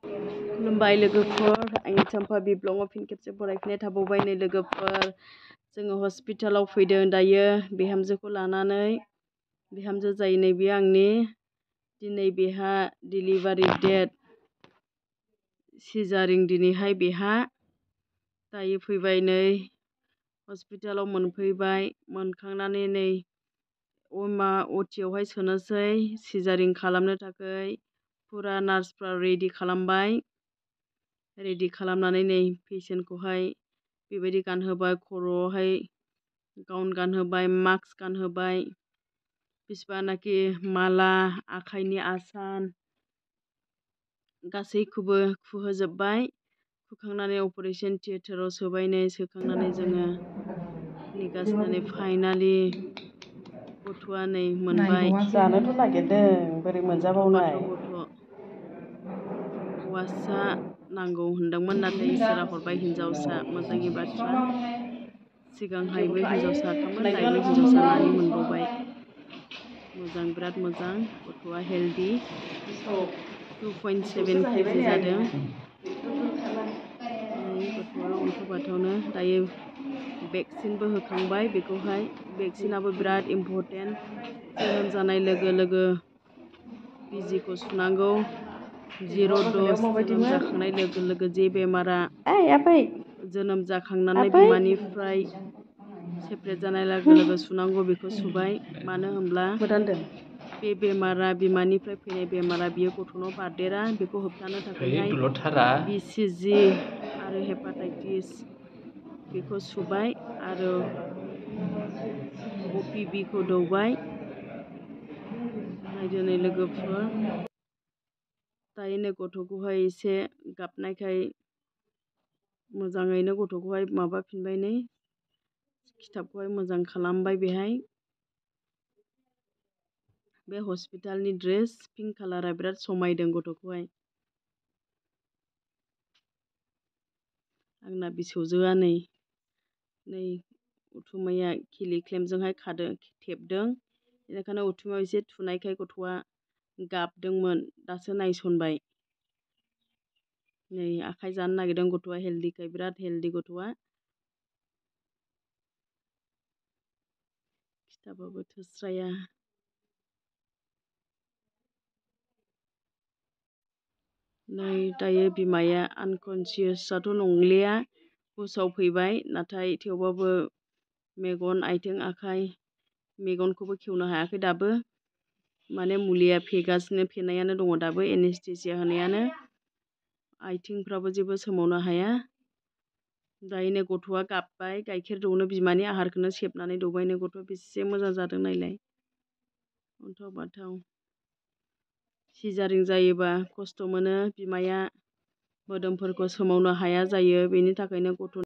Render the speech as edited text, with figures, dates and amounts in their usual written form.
खुलुमबाय लोगोफोर, आंनि चम्पा बि ब्लगाव फिन खेबसे फरायफिननाय थाबावबाय नै लोगोफोर। जोङो हस्पिटालाव फैदों दायो बिहामजोखौ लानानै। बिहामजो जायो नै बेयो आंनि। दिनै बेहा डिलिभारि डेट, सिजारिं दिनैहाय बेहा। दायो फैबाय नै हस्पिटालाव मोनफैबाय, मोनखांनानै नै अटिआवहाय सोनोसै सिजारिं खालामनो थाखाय। फुरा नार्सफ्रा रेडि खालामबाय। रेडि खालामनानै नै पेसेन्टखौहाय बेबायदि गानहोबाय, खर'आवहाय गाउन गानहोबाय, मास्क गानहोबाय, बिसिबांनाखि माला, आखाइनि आसान गासैखौबो खुहोजोब्बाय। खुखांनानै अपारेशन थियेटाराव सोबाय नै। सोखांनानै जोङो नेगासिनो फाइनालि गथ'आ नै मोनबाय। जानोथ' नागिरदों, बोरै मोनजाबावनाय। गथ' हौवासा नांगौ होनदोंमोन, नाथाय इसोरा हरबाय हिनजावसा। मोजांनि बाथ्रा। सिगांहायबो हिनजावसाखामोन, दायोबो हिनजावसा नानि मोनबावबाय। मोजां, बिराद मोजां। गथ'आ हेल्दि। 2.7 केजि जादों। नै गथ'आ अन्थाव बाथावनो। दायो भेक्सिनबो होखांबाय बेखौहाय। भेक्सिनाबो बिराद इम्परटेन्ट। जोनोम जानाय लोगो लोगो बिजिखौ सुनांगौ। 0 द'ज जोनोम जाखांनाय लोगो लोगो जे बेमारा जोनोम जाखांनानै बिमानिफ्राय सेपारेट जानाय लोगो लोगो सुनांगौ, बेखौ सुबाय। मानो होनब्ला बे बेमारा, बिमानिफ्राय फैनाय बेमारा, बियो गथ'नाव बारदेरा। बेखौ होबथानो थाखायहाय BCG आरो हेपाटाइटिस बेखौ सुबाय आरो OPVखौ दौबाय। नायदो नै लोगोफोर। दायो नै गथ'खौहाय एसे गाबनायखाय मोजाङैनो गथ'खौहाय माबाफिनबाय नै। खिथाबखौहाय मोजां खालामबाय बेहाय। बे हस्पिटालनि ड्रेस पिंक कालारा बिराद समायदों गथ'खौहाय। आंना बिसौजोआ नै उथुमाया क्लेमजोंहाय थेबदों। बेनिखायनो उथुमायाव एसे थुनायखाय गथ'आ गाबदोंमोन, दासो नायसनबाय। नै आखाइ जानो नागिरदों गथ'आ, हेल्दिखाय बिराद हेल्दि गथ'आ। खिथाबाबो थोस्राया। नै दायो बिमाया आनकनसियासआथ' नंलिया, हुसाव फैबाय। नाथाय थेवबाबो मेगन, आथिं, आखाइ, मेगनखौबो खेवनो हायाखै दाबो। माने मुलिया फेनायानो दङ दाबो, एनेस्थेसिया होनायानो। आथिंफ्राबो जेबो सोमावनो हाया। दायो गथ'आ गाबबाय, गाइखेर दौनो बिमानि आहारखौनो सेबनानै दौबाय। गथ'आ बेसे मोजां जादों नायलाय, अन्थाव बाथाव। सिजारिं जायोबा खस्थ' मोनो, बिमाया मोदोमफोरखौ सोमावनो हाया जायो। बेनि थाखायनो गथ'